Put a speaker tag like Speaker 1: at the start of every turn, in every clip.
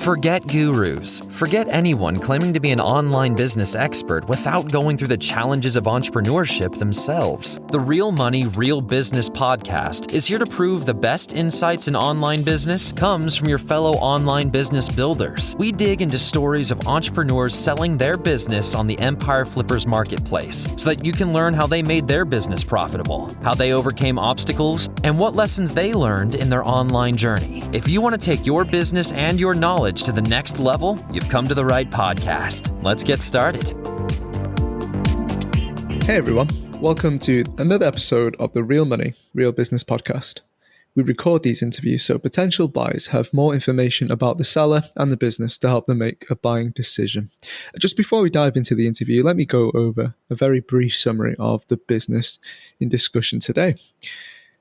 Speaker 1: Forget gurus. Forget anyone claiming to be an online business expert without going through the challenges of entrepreneurship themselves. The Real Money, Real Business podcast is here to prove the best insights in online business comes from your fellow online business builders. We dig into stories of entrepreneurs selling their business on the Empire Flippers marketplace so that you can learn how they made their business profitable, how they overcame obstacles, and what lessons they learned in their online journey. If you want to take your business and your knowledge to the next level, you've come to the right podcast. Let's get started.
Speaker 2: Hey everyone, welcome to another episode of the Real Money, Real Business podcast. We record these interviews so potential buyers have more information about the seller and the business to help them make a buying decision. Just before we dive into the interview, let me go over a very brief summary of the business in discussion today.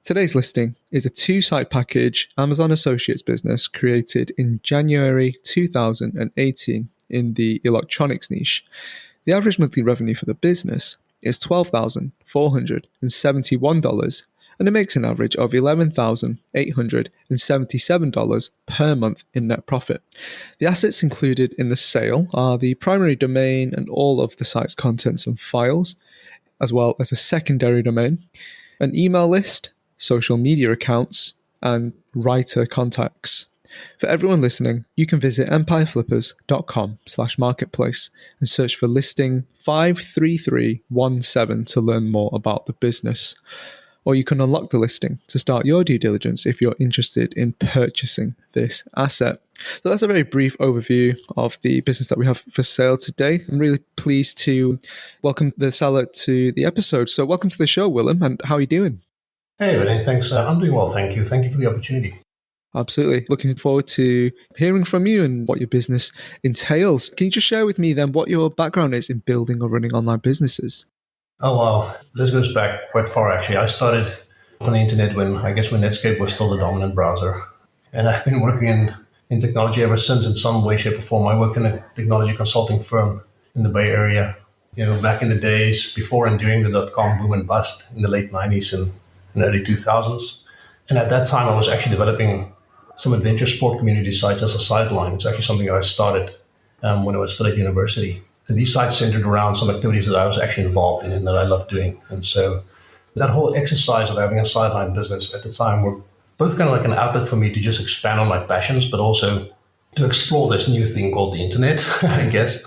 Speaker 2: Today's listing is a two-site package Amazon Associates business created in January 2018 in the electronics niche. The average monthly revenue for the business is $12,471, and it makes an average of $11,877 per month in net profit. The assets included in the sale are the primary domain and all of the site's contents and files, as well as a secondary domain, an email list, social media accounts, and writer contacts. For everyone listening, you can visit empireflippers.com/marketplace and search for listing 53317 to learn more about the business. Or you can unlock the listing to start your due diligence if you're interested in purchasing this asset. So that's a very brief overview of the business that we have for sale today. I'm really pleased to welcome the seller to the episode. So welcome to the show, Willem, and how are you doing?
Speaker 3: Hey, Vinny, thanks. I'm doing well, thank you. Thank you for the opportunity.
Speaker 2: Absolutely. Looking forward to hearing from you and what your business entails. Can you just share with me then what your background is in building or running online businesses?
Speaker 3: Oh, wow. This goes back quite far, actually. I started on the internet when Netscape was still the dominant browser. And I've been working in technology ever since in some way, shape, or form. I worked in a technology consulting firm in the Bay Area, back in the days before and during the dot-com boom and bust in the late 90s and early 2000s. And at that time, I was actually developing some adventure sport community sites as a sideline. It's actually something that I started when I was still at university. So these sites centered around some activities that I was actually involved in and that I loved doing. And so that whole exercise of having a sideline business at the time were both kind of like an outlet for me to just expand on my passions, but also to explore this new thing called the internet, I guess.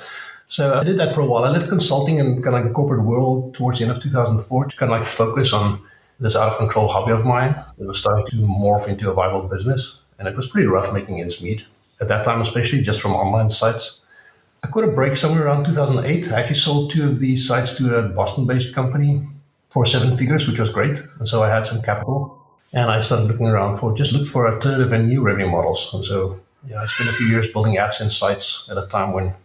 Speaker 3: So I did that for a while. I left consulting and kind of like the corporate world towards the end of 2004 to kind of like focus on this out-of-control hobby of mine that was starting to morph into a viable business. And it was pretty rough making ends meet at that time, especially just from online sites. I caught a break somewhere around 2008. I actually sold two of these sites to a Boston-based company for 7 figures, which was great. And so I had some capital. And I started looking around looked for alternative and new revenue models. And so I spent a few years building AdSense sites at a time when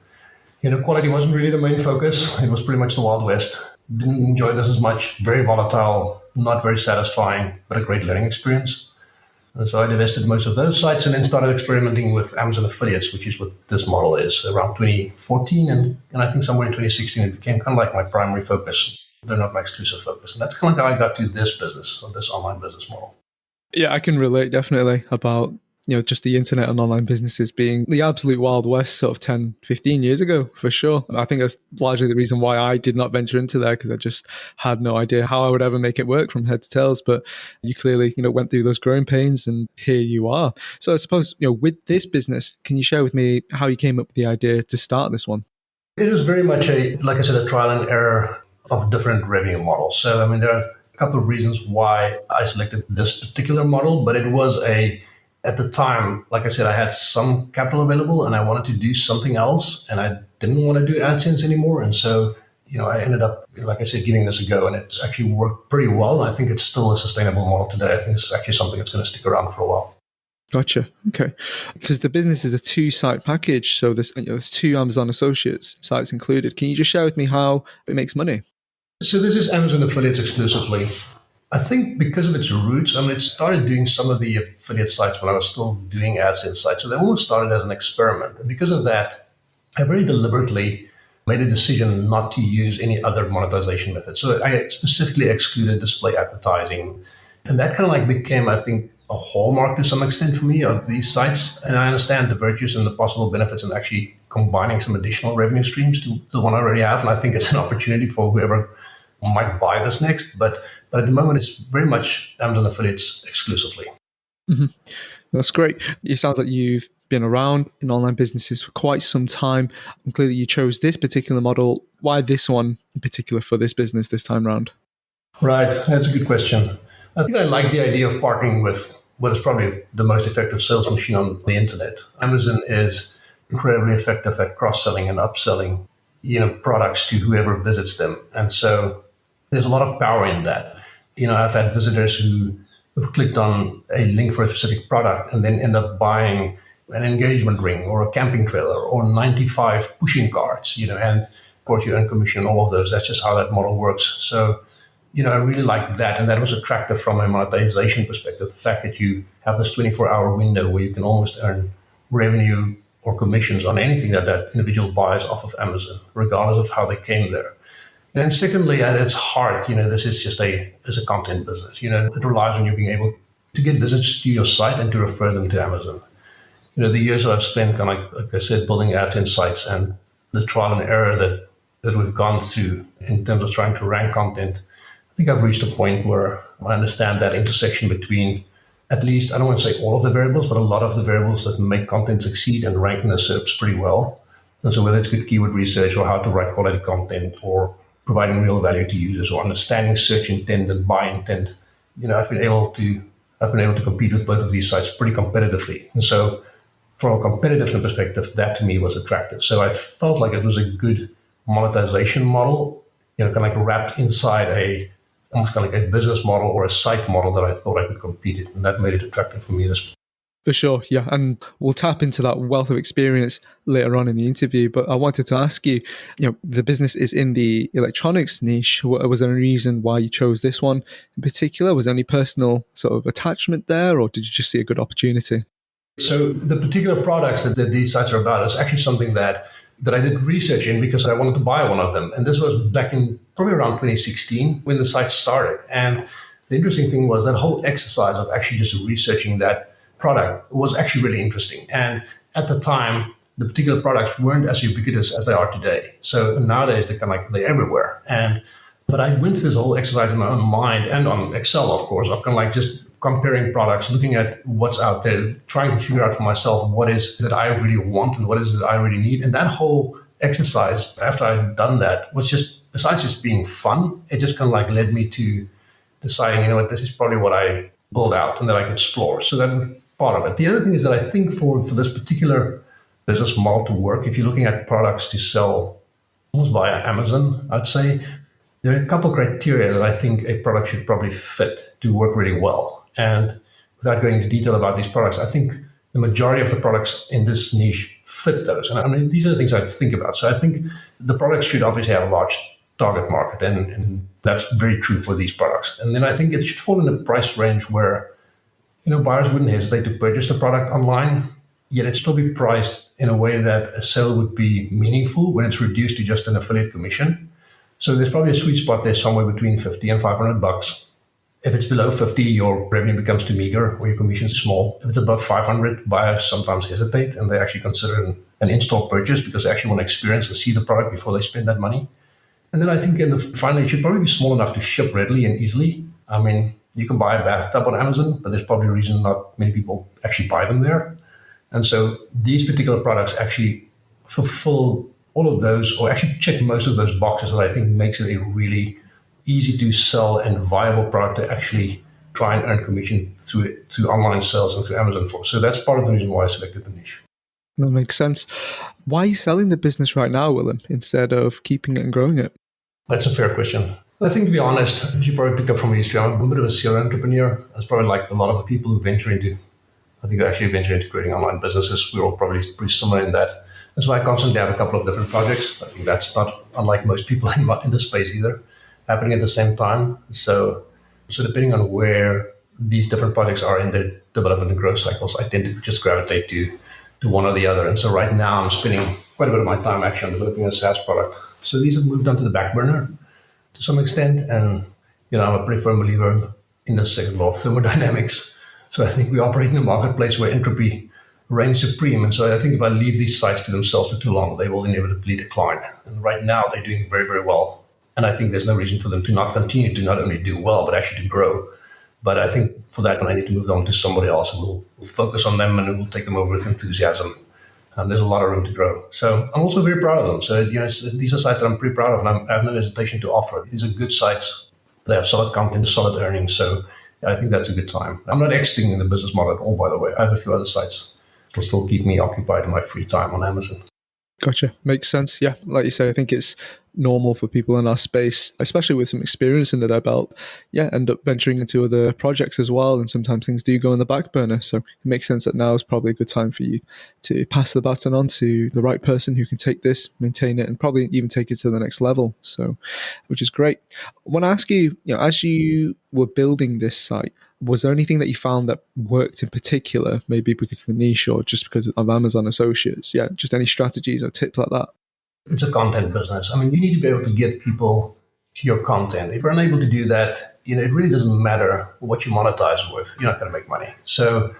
Speaker 3: quality wasn't really the main focus. It was pretty much the Wild West. Didn't enjoy this as much. Very volatile, not very satisfying, but a great learning experience. And so I divested most of those sites and then started experimenting with Amazon affiliates, which is what this model is, around 2014. And I think somewhere in 2016, it became kind of like my primary focus. They're not my exclusive focus. And that's kind of how I got to this business, or this online business model.
Speaker 2: Yeah, I can relate definitely about just the internet and online businesses being the absolute Wild West sort of 10, 15 years ago, for sure. I think that's largely the reason why I did not venture into there, because I just had no idea how I would ever make it work from head to tails. But you clearly, went through those growing pains and here you are. So I suppose, with this business, can you share with me how you came up with the idea to start this one?
Speaker 3: It was very much a trial and error of different revenue models. So, there are a couple of reasons why I selected this particular model, but it was at the time, like I said, I had some capital available and I wanted to do something else and I didn't want to do AdSense anymore. And so, I ended up, like I said, giving this a go and it's actually worked pretty well. I think it's still a sustainable model today. I think it's actually something that's going to stick around for a while.
Speaker 2: Gotcha. Okay. Because the business is a two-site package. So there's two Amazon Associates sites included. Can you just share with me how it makes money?
Speaker 3: So this is Amazon affiliates exclusively. I think because of its roots, it started doing some of the affiliate sites when I was still doing AdSense sites. So they almost started as an experiment. And because of that, I very deliberately made a decision not to use any other monetization methods. So I specifically excluded display advertising. And that kind of became, I think, a hallmark to some extent for me of these sites. And I understand the virtues and the possible benefits in actually combining some additional revenue streams to the one I already have. And I think it's an opportunity for whoever might buy this next. But at the moment, it's very much Amazon affiliates exclusively.
Speaker 2: Mm-hmm. That's great. It sounds like you've been around in online businesses for quite some time. And clearly you chose this particular model. Why this one in particular for this business this time round?
Speaker 3: Right. That's a good question. I think I like the idea of partnering with what is probably the most effective sales machine on the internet. Amazon is incredibly effective at cross-selling and upselling, products to whoever visits them. And so there's a lot of power in that. I've had visitors who've clicked on a link for a specific product and then end up buying an engagement ring or a camping trailer or 95 pushing carts, and of course you earn commission on all of those. That's just how that model works. So, I really like that. And that was attractive from a monetization perspective. The fact that you have this 24-hour window where you can almost earn revenue or commissions on anything that individual buys off of Amazon, regardless of how they came there. And secondly, at its heart, this is just a content business. It relies on you being able to get visitors to your site and to refer them to Amazon. The years I've spent, like I said, building AdSense sites and the trial and error that we've gone through in terms of trying to rank content, I think I've reached a point where I understand that intersection between at least, I don't want to say all of the variables, but a lot of the variables that make content succeed and rank in the SERPs pretty well. And so whether it's good keyword research or how to write quality content or providing real value to users or understanding search intent and buy intent, I've been able to compete with both of these sites pretty competitively. And so from a competitiveness perspective, that to me was attractive. So I felt like it was a good monetization model, kind of like wrapped inside almost kind of like a business model or a site model that I thought I could compete in. And that made it attractive for me.
Speaker 2: For sure, yeah. And we'll tap into that wealth of experience later on in the interview. But I wanted to ask you, the business is in the electronics niche. Was there any reason why you chose this one in particular? Was there any personal sort of attachment there, or did you just see a good opportunity?
Speaker 3: So the particular products that these sites are about is actually something that I did research in because I wanted to buy one of them. And this was back in probably around 2016 when the site started. And the interesting thing was that whole exercise of actually just researching that product was actually really interesting. And at the time, the particular products weren't as ubiquitous as they are today. So nowadays they're everywhere. But I went through this whole exercise in my own mind and on Excel, of course, of kind of like just comparing products, looking at what's out there, trying to figure out for myself what is that I really want and what is it that I really need. And that whole exercise, after I'd done that, was just, besides just being fun, it just kind of like led me to deciding, this is probably what I build out and that I could explore. So that was part of it. The other thing is that I think for this particular business model to work, if you're looking at products to sell almost via Amazon, I'd say there are a couple of criteria that I think a product should probably fit to work really well. And without going into detail about these products, I think the majority of the products in this niche fit those. And I mean, these are the things I think about. So I think the products should obviously have a large target market, and that's very true for these products. And then I think it should fall in a price range where, buyers wouldn't hesitate to purchase the product online, yet it'd still be priced in a way that a sale would be meaningful when it's reduced to just an affiliate commission. So there's probably a sweet spot there somewhere between $50 and $500. If it's below 50, your revenue becomes too meager or your commission is small. If it's above 500, buyers sometimes hesitate and they actually consider an in-store purchase because they actually want to experience and see the product before they spend that money. And then I think finally, it should probably be small enough to ship readily and easily. I mean, you can buy a bathtub on Amazon, but there's probably a reason not many people actually buy them there. And so these particular products actually fulfill all of those, or actually check most of those boxes that I think makes it a really easy to sell and viable product to actually try and earn commission through online sales and through Amazon for. So that's part of the reason why I selected the niche.
Speaker 2: That makes sense. Why are you selling the business right now, Willem, instead of keeping it and growing it?
Speaker 3: That's a fair question. I think, to be honest, as you probably picked up from my history, I'm a bit of a serial entrepreneur. That's probably like a lot of the people who venture into creating online businesses. We're all probably pretty similar in that. And so I constantly have a couple of different projects. I think that's not unlike most people in this space either, happening at the same time. So depending on where these different projects are in their development and growth cycles, I tend to just gravitate to one or the other. And so right now I'm spending quite a bit of my time actually on developing a SaaS product. So these have moved onto the back burner to some extent. And, I'm a pretty firm believer in the second law of thermodynamics. So I think we operate in a marketplace where entropy reigns supreme. And so I think if I leave these sites to themselves for too long, they will inevitably decline. And right now they're doing very, very well. And I think there's no reason for them to not continue to not only do well, but actually to grow. But I think for that, I need to move on to somebody else, and we'll focus on them, and we'll take them over with enthusiasm. And there's a lot of room to grow. So I'm also very proud of them. So these are sites that I'm pretty proud of, and I have no hesitation to offer. These are good sites. They have solid content, solid earnings. So I think that's a good time. I'm not exiting the business model at all, by the way. I have a few other sites that will still keep me occupied in my free time on Amazon.
Speaker 2: Gotcha. Makes sense. Yeah. Like you say, I think it's normal for people in our space, especially with some experience under their belt, end up venturing into other projects as well. And sometimes things do go on the back burner. So it makes sense that now is probably a good time for you to pass the baton on to the right person who can take this, maintain it, and probably even take it to the next level. So, which is great. I want to ask you, as you were building this site, was there anything that you found that worked in particular, maybe because of the niche or just because of Amazon Associates? Yeah, just any strategies or tips like that?
Speaker 3: It's a content business. I mean, you need to be able to get people to your content. If you're unable to do that, it really doesn't matter what you monetize with. You're not going to make money. So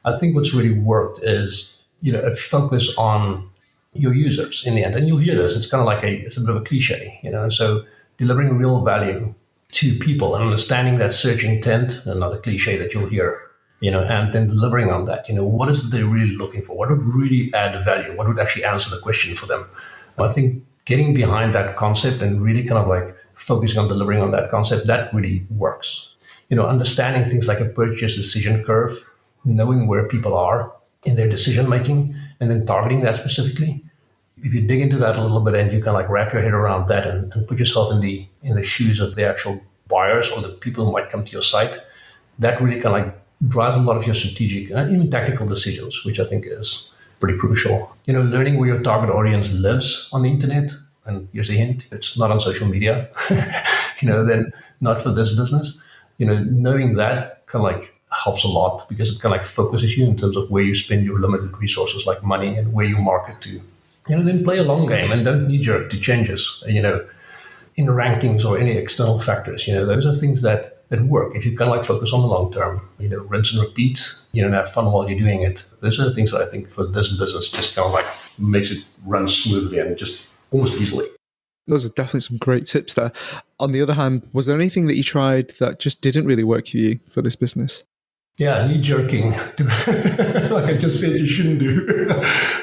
Speaker 3: I think what's really worked is, a focus on your users in the end. And you'll hear this. It's kind of like it's a bit of a cliche, and so delivering real value to people and understanding that search intent, another cliche that you'll hear, and then delivering on that. What is it they're really looking for? What would really add value? What would actually answer the question for them? I think getting behind that concept and really kind of like focusing on delivering on that concept, that really works. Understanding things like a purchase decision curve, knowing where people are in their decision making, and then targeting that specifically. If you dig into that a little bit and you can like wrap your head around that and put yourself in the shoes of the actual buyers or the people who might come to your site, that really kind of like drives a lot of your strategic and even tactical decisions, which I think is pretty crucial. Learning where your target audience lives on the internet, and here's a hint, it's not on social media, then not for this business. Knowing that kind of like helps a lot because it kind of like focuses you in terms of where you spend your limited resources like money and where you market to. Then play a long game and don't knee-jerk to changes, in rankings or any external factors. Those are things that work. If you kind of like focus on the long term, rinse and repeat, and have fun while you're doing it. Those are the things that I think for this business just kind of like makes it run smoothly and just almost easily.
Speaker 2: Those are definitely some great tips there. On the other hand, was there anything that you tried that just didn't really work for you for this business?
Speaker 3: Yeah, knee-jerking, like I just said, you shouldn't do.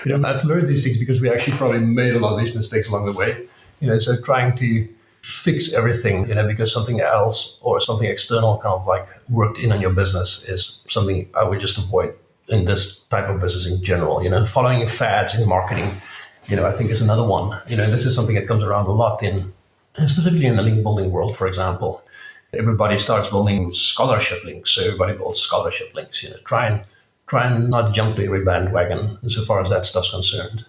Speaker 3: I've learned these things because we actually probably made a lot of these mistakes along the way. So trying to fix everything, because something else or something external kind of like worked in on your business is something I would just avoid in this type of business in general. Following fads in marketing, I think is another one. This is something that comes around a lot specifically in the link building world, for example. Everybody starts building scholarship links, so everybody builds scholarship links. Try and not jump to every bandwagon insofar as that stuff's concerned.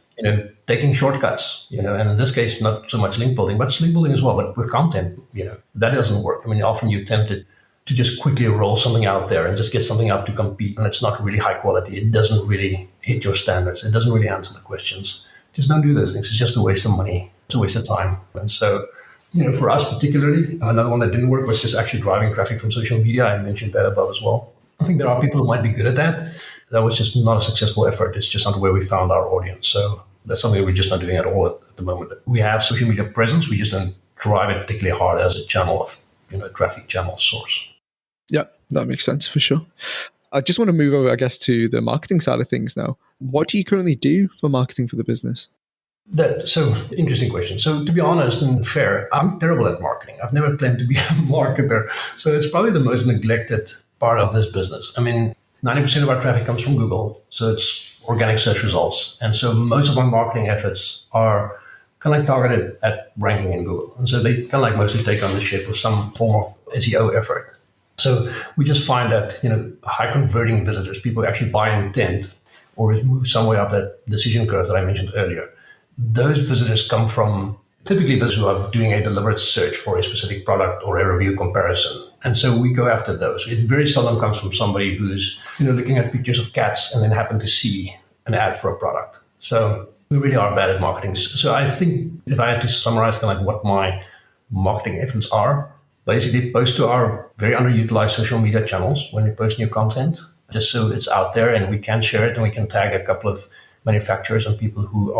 Speaker 3: Taking shortcuts, and in this case, not so much link building, but it's link building as well, but with content, that doesn't work. I mean, often you're tempted to just quickly roll something out there and just get something out to compete, and it's not really high quality. It doesn't really hit your standards. It doesn't really answer the questions. Just don't do those things. It's just a waste of money. It's a waste of time. And so, for us particularly, another one that didn't work was just actually driving traffic from social media. I mentioned that above as well. I think there are people who might be good at that. That was just not a successful effort. It's just not where we found our audience. So that's something we're just not doing at all at the moment. We have social media presence. We just don't drive it particularly hard as a channel of, traffic channel source.
Speaker 2: Yeah, that makes sense for sure. I just want to move over, I guess, to the marketing side of things now. What do you currently do for marketing for the business?
Speaker 3: So interesting question. So to be honest and fair, I'm terrible at marketing. I've never claimed to be a marketer. So it's probably the most neglected part of this business. I mean, 90% of our traffic comes from Google. So it's organic search results. And so most of our marketing efforts are kind of like targeted at ranking in Google. And so they kind of like mostly take on the shape of some form of SEO effort. So we just find that, high converting visitors, people who actually buy intent or move somewhere up that decision curve that I mentioned earlier, those visitors come from typically those who are doing a deliberate search for a specific product or a review comparison. And so we go after those. It very seldom comes from somebody who's, looking at pictures of cats and then happen to see an ad for a product. So we really are bad at marketing. So I think if I had to summarize kind of like what my marketing efforts are, basically post to our very underutilized social media channels when we post new content just so it's out there and we can share it and we can tag a couple of manufacturers and people who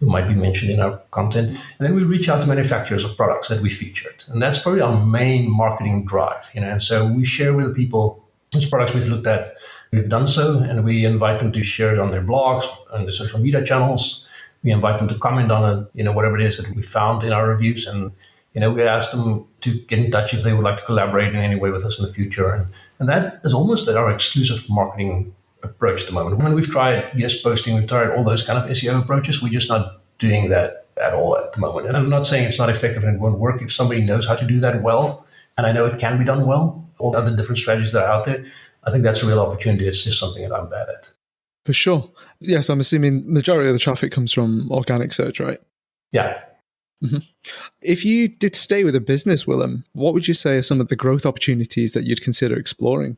Speaker 3: might be mentioned in our content. And then we reach out to manufacturers of products that we featured. And that's probably our main marketing drive, And so we share with the people whose products we've looked at. We've done so, and we invite them to share it on their blogs, on the social media channels. We invite them to comment on it, whatever it is that we found in our reviews. And, we ask them to get in touch if they would like to collaborate in any way with us in the future. And that is almost our exclusive marketing approach at the moment. When we've tried guest posting, we've tried all those kind of SEO approaches, we're just not doing that at all at the moment. And I'm not saying it's not effective and it won't work. If somebody knows how to do that well, and I know it can be done well, all the other different strategies that are out there, I think that's a real opportunity. It's just something that I'm bad at.
Speaker 2: For sure. Yes, I'm assuming majority of the traffic comes from organic search, right?
Speaker 3: Yeah.
Speaker 2: Mm-hmm. If you did stay with a business, Willem, what would you say are some of the growth opportunities that you'd consider exploring?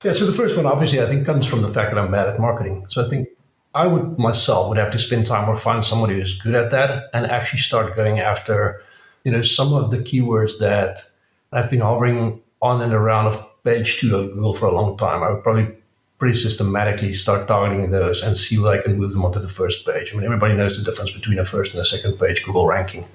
Speaker 3: Yeah, so the first one, obviously, I think comes from the fact that I'm bad at marketing. So I think I would have to spend time or find somebody who's good at that and actually start going after, some of the keywords that I've been hovering on and around of page 2 of Google for a long time. I would probably pretty systematically start targeting those and see whether I can move them onto the first page. I mean, everybody knows the difference between a first and a second page Google ranking.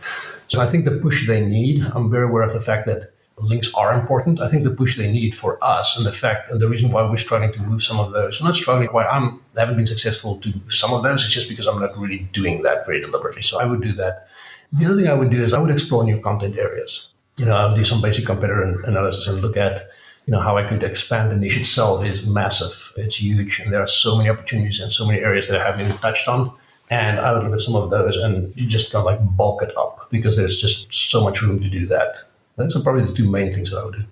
Speaker 3: So I think the push they need, I'm very aware of the fact that links are important. I think the push they need for us and the reason why we're struggling to move some of those, I'm not struggling why I haven't been successful to move some of those, it's just because I'm not really doing that very deliberately. So I would do that. The other thing I would do is I would explore new content areas. I would do some basic competitor analysis and look at how I could expand. The niche itself is massive. It's huge. And there are so many opportunities in so many areas that I haven't even touched on. And I would look at some of those and you just kind of like bulk it up because there's just so much room to do that. Those are probably the two main things that I would do.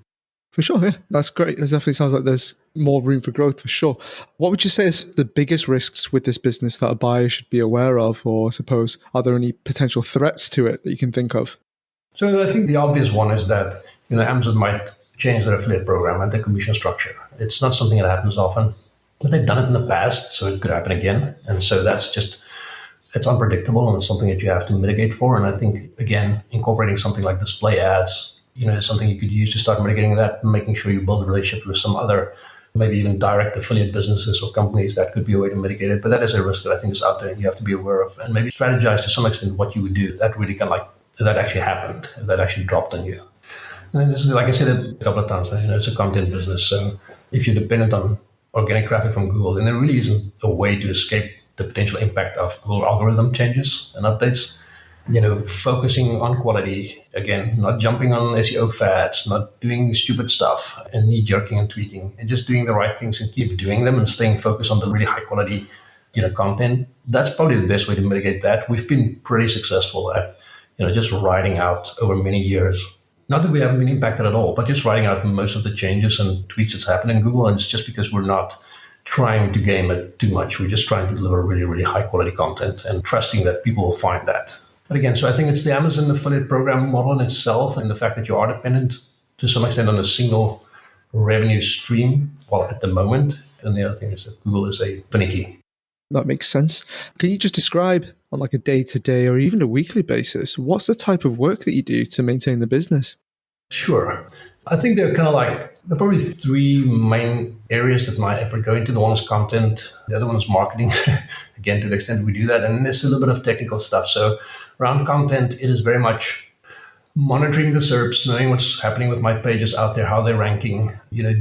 Speaker 2: For sure, yeah. That's great. It definitely sounds like there's more room for growth for sure. What would you say is the biggest risks with this business that a buyer should be aware of? Or I suppose, are there any potential threats to it that you can think of?
Speaker 3: So I think the obvious one is that Amazon might change their affiliate program and their commission structure. It's not something that happens often, but they've done it in the past, so it could happen again. And so it's unpredictable and it's something that you have to mitigate for. And I think, again, incorporating something like display ads, is something you could use to start mitigating that, making sure you build a relationship with some other, maybe even direct affiliate businesses or companies. That could be a way to mitigate it. But that is a risk that I think is out there and you have to be aware of and maybe strategize to some extent what you would do. That really that actually happened, that actually dropped on you. And this is, like I said a couple of times, it's a content business. So if you're dependent on organic traffic from Google, then there really isn't a way to escape the potential impact of Google algorithm changes and updates. Focusing on quality, again, not jumping on SEO fads, not doing stupid stuff and knee-jerking and tweaking, and just doing the right things and keep doing them and staying focused on the really high quality, content. That's probably the best way to mitigate that. We've been pretty successful at, just riding out over many years. Not that we haven't been impacted at all, but just riding out most of the changes and tweaks that's happened in Google. And it's just because we're not trying to game it too much. We're just trying to deliver really, really high quality content and trusting that people will find that. But again, so I think it's the Amazon affiliate program model in itself and the fact that you are dependent to some extent on a single revenue stream, well, at the moment. And the other thing is that Google is a finicky.
Speaker 2: That makes sense. Can you just describe on like a day-to-day or even a weekly basis, what's the type of work that you do to maintain the business?
Speaker 3: Sure. I think there are probably three main areas that my effort go into. The one is content. The other one is marketing. Again, to the extent we do that. And there's a little bit of technical stuff. So around content, it is very much monitoring the SERPs, knowing what's happening with my pages out there, how they're ranking,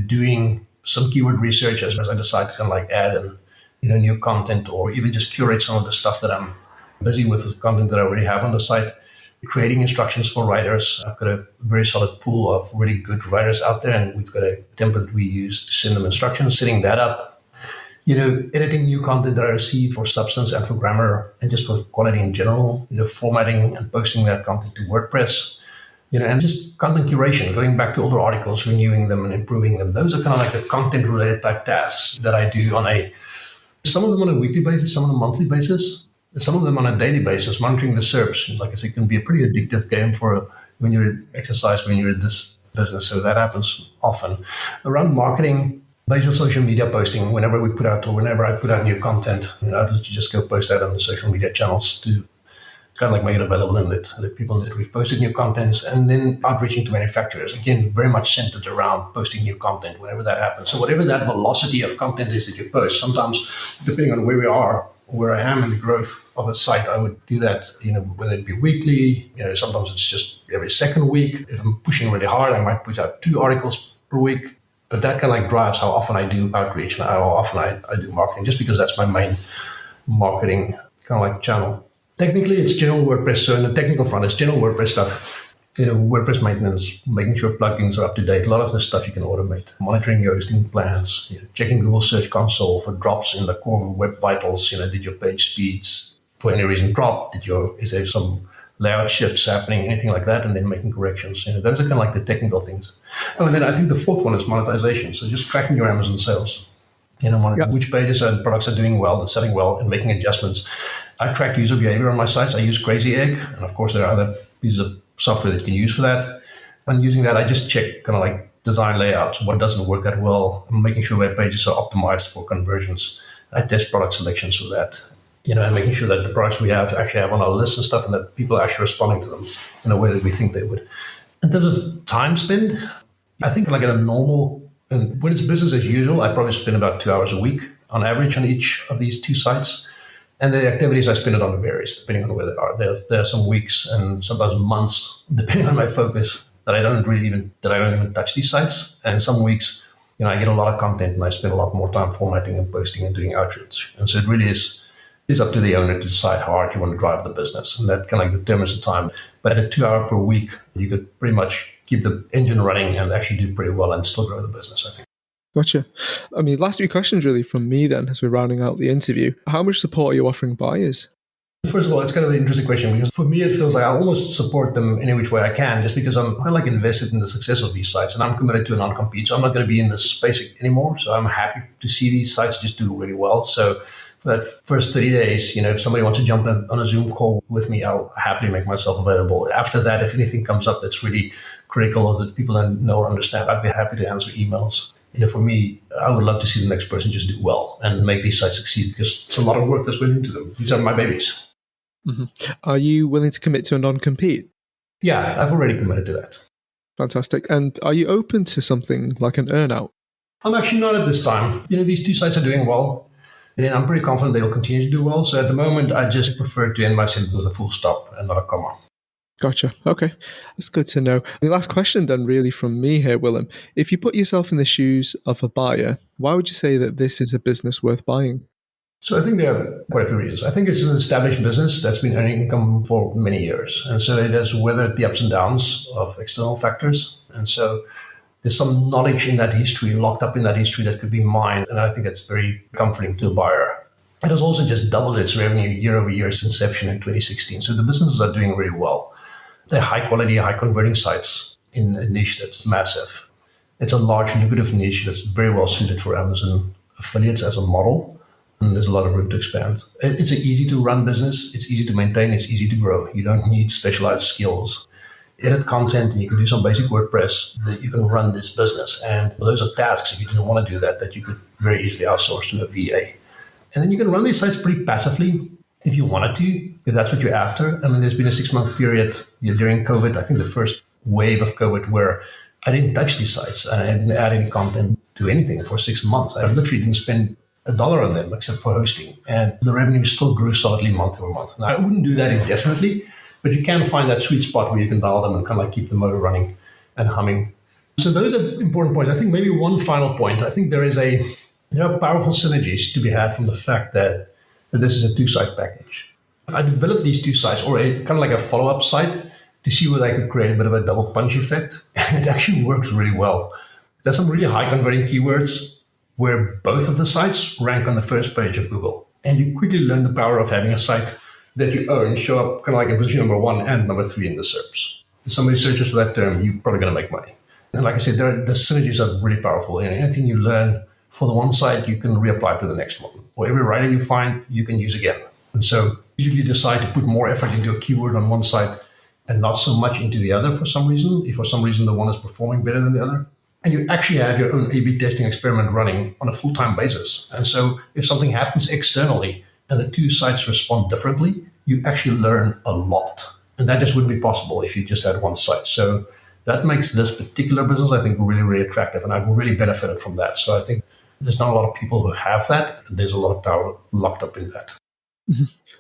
Speaker 3: doing some keyword research as I decide to add and new content or even just curate some of the stuff that I'm busy with content that I already have on the site. Creating instructions for writers. I've got a very solid pool of really good writers out there, and we've got a template we use to send them instructions, setting that up. Editing new content that I receive for substance and for grammar and just for quality in general, formatting and posting that content to WordPress, and just content curation, going back to older articles, renewing them and improving them. Those are like the content related type tasks that I do some of them on a weekly basis, some on a monthly basis. Some of them on a daily basis, monitoring the SERPs. Like I said, it can be a pretty addictive game when you're in this business. So that happens often. Around marketing, based on social media posting, whenever I put out new content, I just go post that on the social media channels to kind of like make it available and let people know that we've posted new contents, and then outreaching to manufacturers. Again, very much centered around posting new content whenever that happens. So whatever that velocity of content is that you post, sometimes depending on where we are, where I am in the growth of a site, I would do that, whether it be weekly, sometimes it's just every second week. If I'm pushing really hard, I might put out 2 articles per week. But that kind of like drives how often I do outreach and how often I do marketing, just because that's my main marketing kind of like channel. Technically, it's general WordPress. So in the technical front, it's general WordPress stuff. WordPress maintenance, making sure plugins are up to date. A lot of this stuff you can automate. Monitoring your hosting plans, checking Google Search Console for drops in the core web vitals. Did your page speeds for any reason drop? Is there some layout shifts happening, anything like that, and then making corrections. Those are kind of like the technical things. And then I think the fourth one is monetization. So just tracking your Amazon sales. Which pages and products are doing well and selling well and making adjustments. I track user behavior on my sites. I use Crazy Egg. And of course, there are other pieces of software that you can use for that. And using that, I just check kind of like design layouts, what doesn't work that well. I'm making sure web pages are optimized for conversions. I test product selections for that. And making sure that the products we have actually have on our list and stuff, and that people are actually responding to them in a way that we think they would. In terms of time spent, I think like at a normal, and when it's business as usual, I probably spend about 2 hours a week on average on each of these 2 sites. And the activities I spend it on varies depending on where they are. There are some weeks and sometimes months, depending on my focus, that I don't even touch these sites. And some weeks, I get a lot of content and I spend a lot more time formatting and posting and doing outreach. And so it really is up to the owner to decide how hard you want to drive the business. And that kind of like determines the time. But at a 2 hour per week, you could pretty much keep the engine running and actually do pretty well and still grow the business, I think.
Speaker 2: Gotcha. Last few questions really from me then, as we're rounding out the interview. How much support are you offering buyers?
Speaker 3: First of all, it's kind of an interesting question, because for me, it feels like I almost support them any which way I can, just because I'm kind of like invested in the success of these sites and I'm committed to a non-compete. So I'm not going to be in this space anymore. So I'm happy to see these sites just do really well. So for that first 30 days, if somebody wants to jump on a Zoom call with me, I'll happily make myself available. After that, if anything comes up that's really critical or that people don't know or understand, I'd be happy to answer emails. For me, I would love to see the next person just do well and make these sites succeed, because it's a lot of work that's went into them. These are my babies.
Speaker 2: Mm-hmm. Are you willing to commit to a non-compete?
Speaker 3: Yeah, I've already committed to that.
Speaker 2: Fantastic. And are you open to something like an earn-out?
Speaker 3: I'm actually not at this time. These 2 sites are doing well, and I'm pretty confident they'll continue to do well. So at the moment, I just prefer to end my sentence with a full stop and not a comma.
Speaker 2: Gotcha. Okay. That's good to know. The last question then really from me here, Willem. If you put yourself in the shoes of a buyer, why would you say that this is a business worth buying?
Speaker 3: So I think there are quite a few reasons. I think it's an established business that's been earning income for many years. And so it has weathered the ups and downs of external factors. And so there's some knowledge in that history, locked up in that history, that could be mined. And I think it's very comforting to a buyer. It has also just doubled its revenue year over year since inception in 2016. So the businesses are doing really well. They're high quality, high converting sites in a niche that's massive. It's a large, lucrative niche that's very well suited for Amazon affiliates as a model. And there's a lot of room to expand. It's an easy to run business. It's easy to maintain. It's easy to grow. You don't need specialized skills. Edit content and you can do some basic WordPress, that you can run this business. And those are tasks, if you didn't want to do that you could very easily outsource to a VA. And then you can run these sites pretty passively if you wanted to, if that's what you're after. There's been a 6-month period during COVID, I think the first wave of COVID, where I didn't touch these sites and I didn't add any content to anything for 6 months. I literally didn't spend $1 on them except for hosting. And the revenue still grew solidly month over month. Now, I wouldn't do that indefinitely, but you can find that sweet spot where you can dial them and kind of like keep the motor running and humming. So those are important points. I think maybe one final point. I think there are powerful synergies to be had from the fact that this is a 2-site package. I developed these 2 sites, or kind of like a follow-up site, to see whether I could create a bit of a double punch effect. And it actually works really well. There's some really high converting keywords where both of the sites rank on the first page of Google. And you quickly learn the power of having a site that you own show up kind of like in position number 1 and number 3 in the SERPs. If somebody searches for that term, you're probably going to make money. And like I said, the synergies are really powerful. And anything you learn for the one site, you can reapply to the next one. Or every writer you find, you can use again. And so usually you decide to put more effort into a keyword on one site and not so much into the other for some reason, if for some reason the one is performing better than the other. And you actually have your own A/B testing experiment running on a full-time basis. And so if something happens externally and the two sites respond differently, you actually learn a lot. And that just wouldn't be possible if you just had one site. So that makes this particular business, I think, really, really attractive. And I've really benefited from that. So I think there's not a lot of people who have that. And there's a lot of power locked up in that.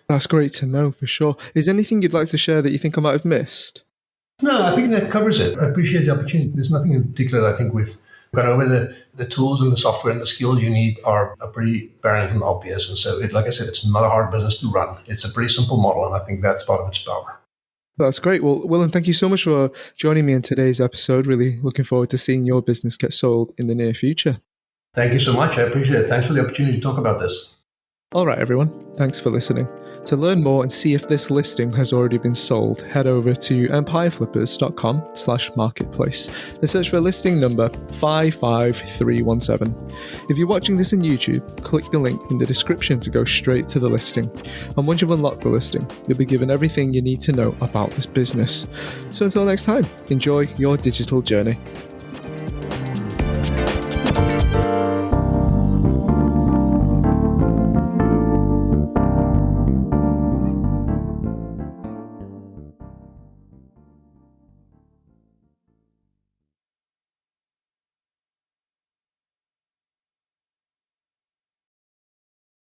Speaker 2: That's great to know for sure. Is there anything you'd like to share that you think I might have missed?
Speaker 3: No, I think that covers it. I appreciate the opportunity. There's nothing in particular that I think we've gone over. The tools and the software and the skills you need are pretty apparent and obvious. And so, like I said, it's not a hard business to run. It's a pretty simple model, and I think that's part of its power.
Speaker 2: That's great. Well, Willem, thank you so much for joining me in today's episode. Really looking forward to seeing your business get sold in the near future.
Speaker 3: Thank you so much. I appreciate it. Thanks for the opportunity to talk about this.
Speaker 2: All right, everyone. Thanks for listening. To learn more and see if this listing has already been sold, head over to empireflippers.com/marketplace and search for listing number 55317. If you're watching this on YouTube, click the link in the description to go straight to the listing. And once you've unlocked the listing, you'll be given everything you need to know about this business. So until next time, enjoy your digital journey.